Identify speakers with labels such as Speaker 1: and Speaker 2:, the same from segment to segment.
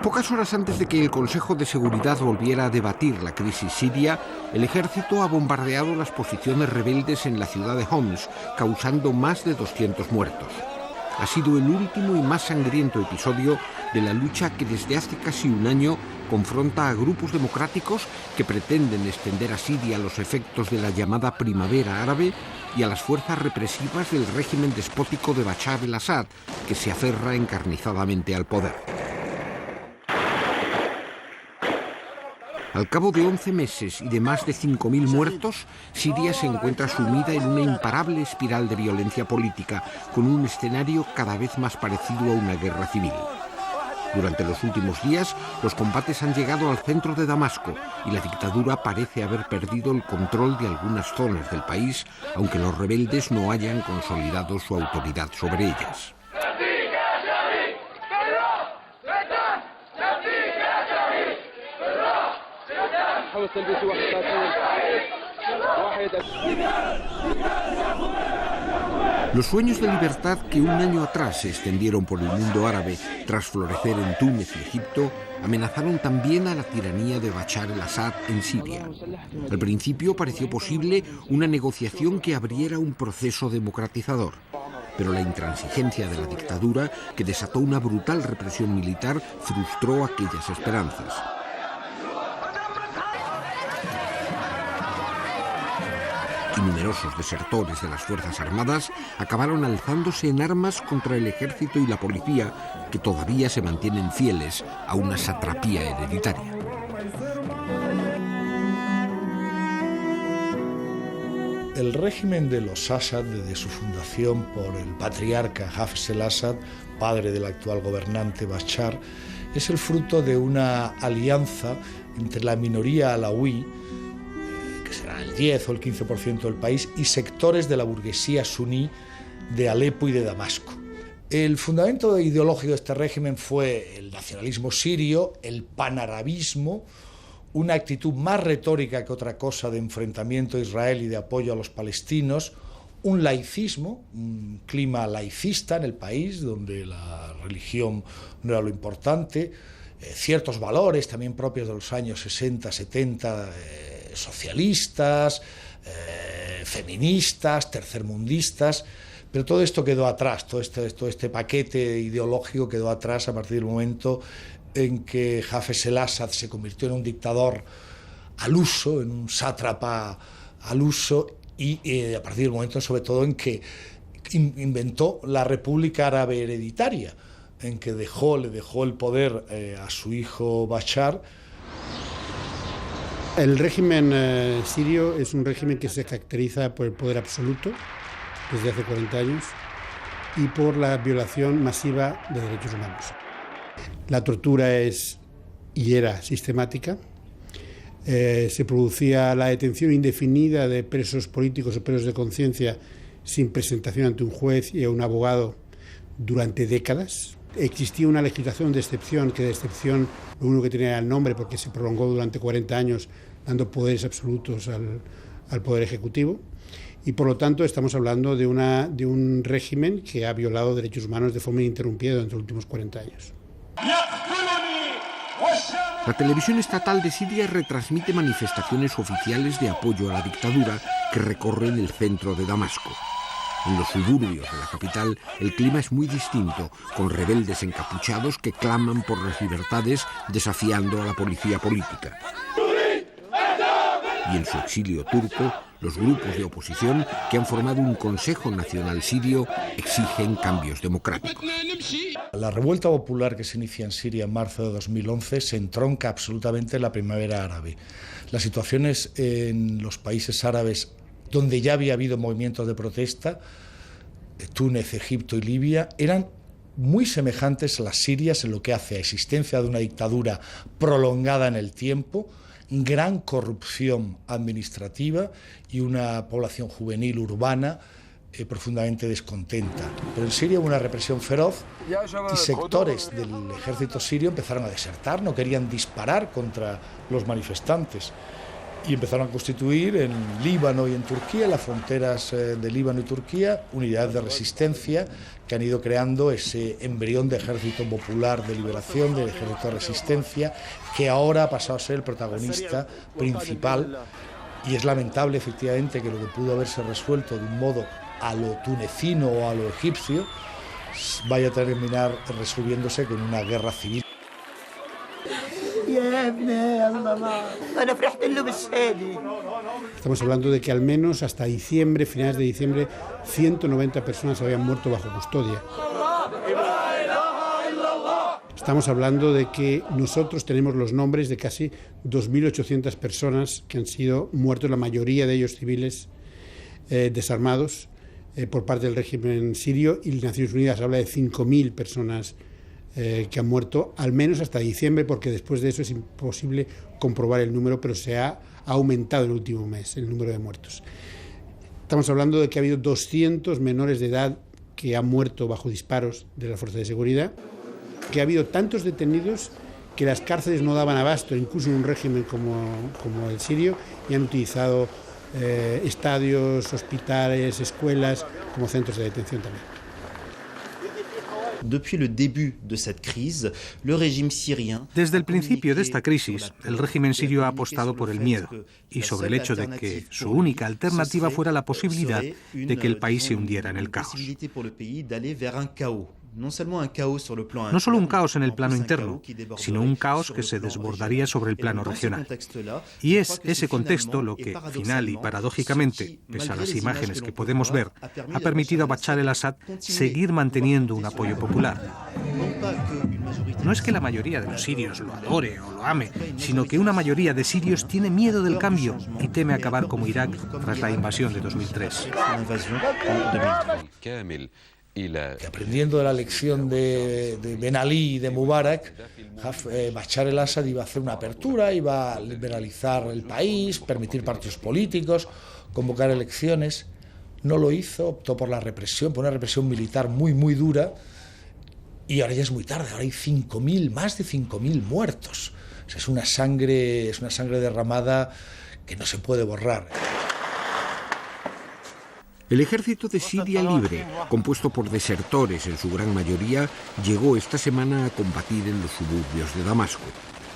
Speaker 1: Pocas horas antes de que el Consejo de Seguridad volviera a debatir la crisis siria, el ejército ha bombardeado las posiciones rebeldes en la ciudad de Homs, causando más de 200 muertos. Ha sido el último y más sangriento episodio de la lucha que desde hace casi un año confronta a grupos democráticos que pretenden extender a Siria los efectos de la llamada primavera árabe y a las fuerzas represivas del régimen despótico de Bashar al-Assad, que se aferra encarnizadamente al poder. Al cabo de 11 meses y de más de 5.000 muertos, Siria se encuentra sumida en una imparable espiral de violencia política, con un escenario cada vez más parecido a una guerra civil. Durante los últimos días, los combates han llegado al centro de Damasco y la dictadura parece haber perdido el control de algunas zonas del país, aunque los rebeldes no hayan consolidado su autoridad sobre ellas. Los sueños de libertad que un año atrás se extendieron por el mundo árabe tras florecer en Túnez y Egipto amenazaron también a la tiranía de Bashar al-Assad en Siria. Al principio pareció posible una negociación que abriera un proceso democratizador, pero la intransigencia de la dictadura, que desató una brutal represión militar, frustró aquellas esperanzas. Y numerosos desertores de las Fuerzas Armadas acabaron alzándose en armas contra el ejército y la policía, que todavía se mantienen fieles a una satrapía hereditaria.
Speaker 2: El régimen de los Assad, desde su fundación por el patriarca Hafez al-Assad, padre del actual gobernante Bashar, es el fruto de una alianza entre la minoría alawí, que será el 10 o el 15% del país, y sectores de la burguesía suní de Alepo y de Damasco. El fundamento ideológico de este régimen fue el nacionalismo sirio, el panarabismo, una actitud más retórica que otra cosa de enfrentamiento a Israel y de apoyo a los palestinos, un laicismo, un clima laicista en el país, donde la religión no era lo importante, ciertos valores también propios de los años 60, 70, socialistas, feministas, tercermundistas, pero todo esto quedó atrás, todo este paquete ideológico quedó atrás a partir del momento en que Hafez al-Assad se convirtió en un dictador al uso, en un sátrapa al uso, y a partir del momento sobre todo en que inventó la República Árabe Hereditaria, en que le dejó el poder a su hijo Bashar.
Speaker 3: El régimen sirio es un régimen que se caracteriza por el poder absoluto desde hace 40 años y por la violación masiva de derechos humanos. La tortura es y era sistemática. Se producía la detención indefinida de presos políticos o presos de conciencia sin presentación ante un juez y a un abogado durante décadas. Existía una legislación de excepción, que de excepción lo único que tenía era el nombre, porque se prolongó durante 40 años dando poderes absolutos al Poder Ejecutivo. Y por lo tanto estamos hablando de un régimen que ha violado derechos humanos de forma ininterrumpida durante los últimos 40 años.
Speaker 1: La televisión estatal de Siria retransmite manifestaciones oficiales de apoyo a la dictadura que recorren el centro de Damasco. En los suburbios de la capital el clima es muy distinto, con rebeldes encapuchados que claman por las libertades desafiando a la policía política. Y en su exilio turco, los grupos de oposición que han formado un Consejo Nacional Sirio exigen cambios democráticos.
Speaker 2: La revuelta popular que se inicia en Siria en marzo de 2011 se entronca absolutamente en la primavera árabe. Las situaciones en los países árabes donde ya había habido movimientos de protesta, Túnez, Egipto y Libia, eran muy semejantes a las sirias en lo que hace a existencia de una dictadura prolongada en el tiempo, gran corrupción administrativa y una población juvenil urbana profundamente descontenta. Pero en Siria hubo una represión feroz y sectores del ejército sirio empezaron a desertar, no querían disparar contra los manifestantes. Y empezaron a constituir en Líbano y en Turquía, en las fronteras de Líbano y Turquía, unidades de resistencia que han ido creando ese embrión de ejército popular de liberación, de ejército de resistencia, que ahora ha pasado a ser el protagonista principal. Y es lamentable, efectivamente, que lo que pudo haberse resuelto de un modo a lo tunecino o a lo egipcio vaya a terminar resolviéndose con una guerra civil.
Speaker 3: Estamos hablando de que al menos hasta diciembre, finales de diciembre, 190 personas habían muerto bajo custodia. Estamos hablando de que nosotros tenemos los nombres de casi 2.800 personas que han sido muertos, la mayoría de ellos civiles desarmados por parte del régimen sirio, y Naciones Unidas habla de 5.000 personas que han muerto, al menos hasta diciembre, porque después de eso es imposible comprobar el número, pero se ha aumentado el último mes el número de muertos. Estamos hablando de que ha habido 200 menores de edad que han muerto bajo disparos de las fuerzas de seguridad, que ha habido tantos detenidos que las cárceles no daban abasto, incluso en un régimen como el sirio, y han utilizado estadios, hospitales, escuelas como centros de detención también.
Speaker 4: Desde el principio de esta crisis, el régimen sirio ha apostado por el miedo y sobre el hecho de que su única alternativa fuera la posibilidad de que el país se hundiera en el caos. No solo un caos en el plano interno, sino un caos que se desbordaría sobre el plano regional. Y es ese contexto lo que, final y paradójicamente, pese a las imágenes que podemos ver, ha permitido a Bachar el-Assad seguir manteniendo un apoyo popular. No es que la mayoría de los sirios lo adore o lo ame, sino que una mayoría de sirios tiene miedo del cambio y teme acabar como Irak tras la invasión de 2003.
Speaker 2: Que aprendiendo de la lección de Ben Ali y de Mubarak, Bachar el-Assad iba a hacer una apertura, iba a liberalizar el país, permitir partidos políticos, convocar elecciones. No lo hizo, optó por la represión, por una represión militar muy, muy dura, y ahora ya es muy tarde, ahora hay más de 5.000 muertos. O sea, es una sangre derramada que no se puede borrar.
Speaker 1: El ejército de Siria Libre, compuesto por desertores en su gran mayoría, llegó esta semana a combatir en los suburbios de Damasco.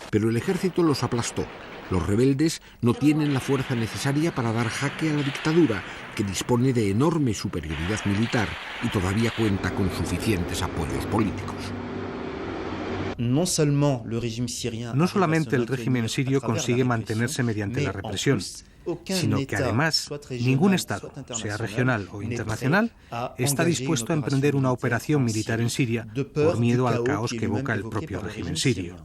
Speaker 1: Pero el ejército los aplastó. Los rebeldes no tienen la fuerza necesaria para dar jaque a la dictadura, que dispone de enorme superioridad militar y todavía cuenta con suficientes apoyos políticos.
Speaker 4: No solamente el régimen sirio consigue mantenerse mediante la represión, sino que además ningún Estado, sea regional o internacional, está dispuesto a emprender una operación militar en Siria por miedo al caos que evoca el propio régimen sirio.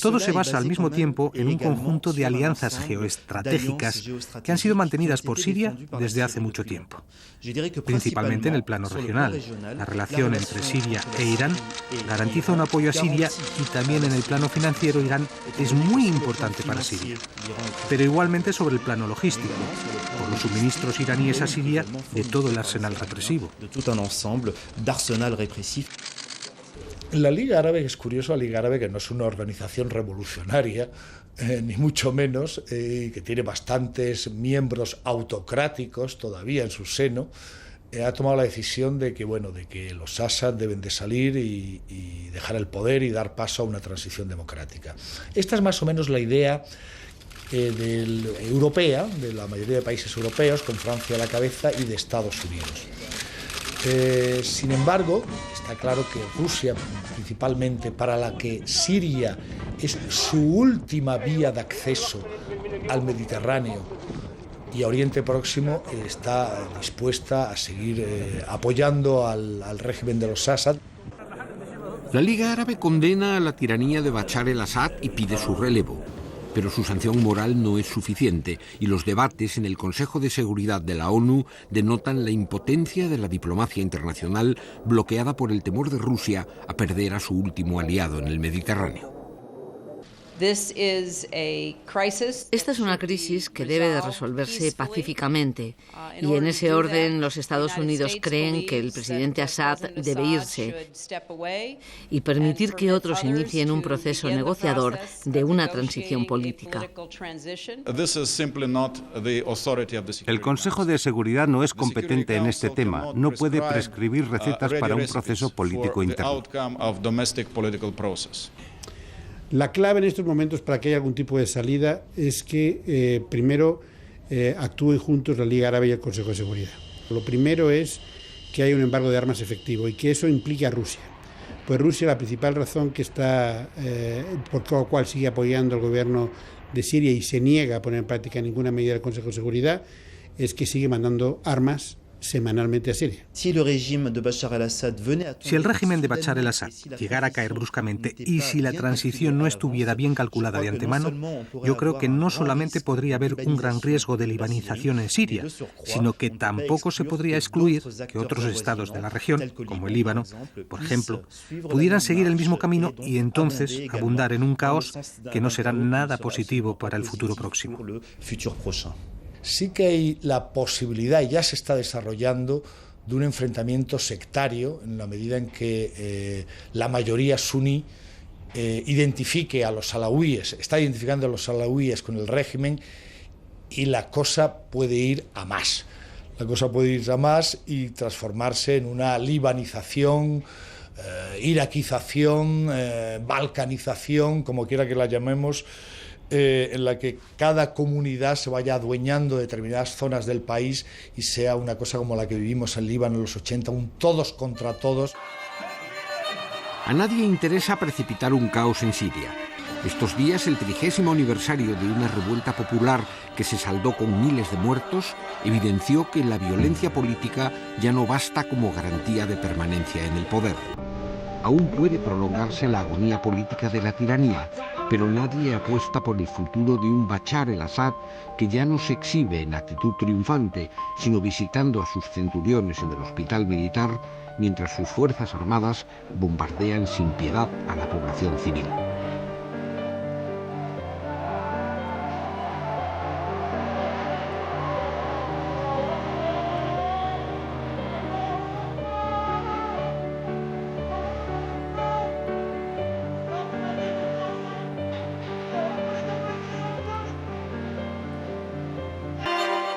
Speaker 4: Todo se basa al mismo tiempo en un conjunto de alianzas geoestratégicas que han sido mantenidas por Siria desde hace mucho tiempo, principalmente en el plano regional. La relación entre Siria e Irán garantiza un apoyo a Siria, y también en el plano financiero Irán es muy importante para Siria, pero igualmente sobre el plano logístico, por los suministros iraníes a Siria de todo el arsenal represivo.
Speaker 2: La Liga Árabe, es curioso, la Liga Árabe, que no es una organización revolucionaria, ni mucho menos, que tiene bastantes miembros autocráticos todavía en su seno, ha tomado la decisión de que los Assad deben de salir y dejar el poder y dar paso a una transición democrática. Esta es más o menos la idea europea, de la mayoría de países europeos, con Francia a la cabeza, y de Estados Unidos. Sin embargo, está claro que Rusia, principalmente, para la que Siria es su última vía de acceso al Mediterráneo y a Oriente Próximo, está dispuesta a seguir apoyando al régimen de los Assad.
Speaker 1: La Liga Árabe condena a la tiranía de Bachar el-Assad y pide su relevo. Pero su sanción moral no es suficiente, y los debates en el Consejo de Seguridad de la ONU denotan la impotencia de la diplomacia internacional, bloqueada por el temor de Rusia a perder a su último aliado en el Mediterráneo.
Speaker 5: Esta es una crisis que debe de resolverse pacíficamente y en ese orden los Estados Unidos creen que el presidente Assad debe irse y permitir que otros inicien un proceso negociador de una transición política.
Speaker 6: El Consejo de Seguridad no es competente en este tema, no puede prescribir recetas para un proceso político interno.
Speaker 3: La clave en estos momentos para que haya algún tipo de salida es que primero actúen juntos la Liga Árabe y el Consejo de Seguridad. Lo primero es que haya un embargo de armas efectivo y que eso implique a Rusia. Pues Rusia, la principal razón que está, por la cual sigue apoyando al gobierno de Siria y se niega a poner en práctica ninguna medida del Consejo de Seguridad, es que sigue mandando armas semanalmente a Siria.
Speaker 4: Si el régimen de Bachar el-Assad llegara a caer bruscamente y si la transición no estuviera bien calculada de antemano, yo creo que no solamente podría haber un gran riesgo de libanización en Siria, sino que tampoco se podría excluir que otros estados de la región, como el Líbano, por ejemplo, pudieran seguir el mismo camino y entonces abundar en un caos que no será nada positivo para el futuro próximo.
Speaker 2: Sí que hay la posibilidad, y ya se está desarrollando, de un enfrentamiento sectario en la medida en que la mayoría suní identifique a los alauíes, está identificando a los alauíes con el régimen y la cosa puede ir a más. La cosa puede ir a más y transformarse en una libanización, iraquización, balcanización, como quiera que la llamemos, en la que cada comunidad se vaya adueñando de determinadas zonas del país y sea una cosa como la que vivimos en Líbano en los 80, un todos contra todos.
Speaker 1: A nadie interesa precipitar un caos en Siria. Estos días, el 30º aniversario de una revuelta popular que se saldó con miles de muertos, evidenció que la violencia política ya no basta como garantía de permanencia en el poder. Aún puede prolongarse la agonía política de la tiranía, pero nadie apuesta por el futuro de un Bachar el-Assad que ya no se exhibe en actitud triunfante, sino visitando a sus centuriones en el hospital militar, mientras sus fuerzas armadas bombardean sin piedad a la población civil.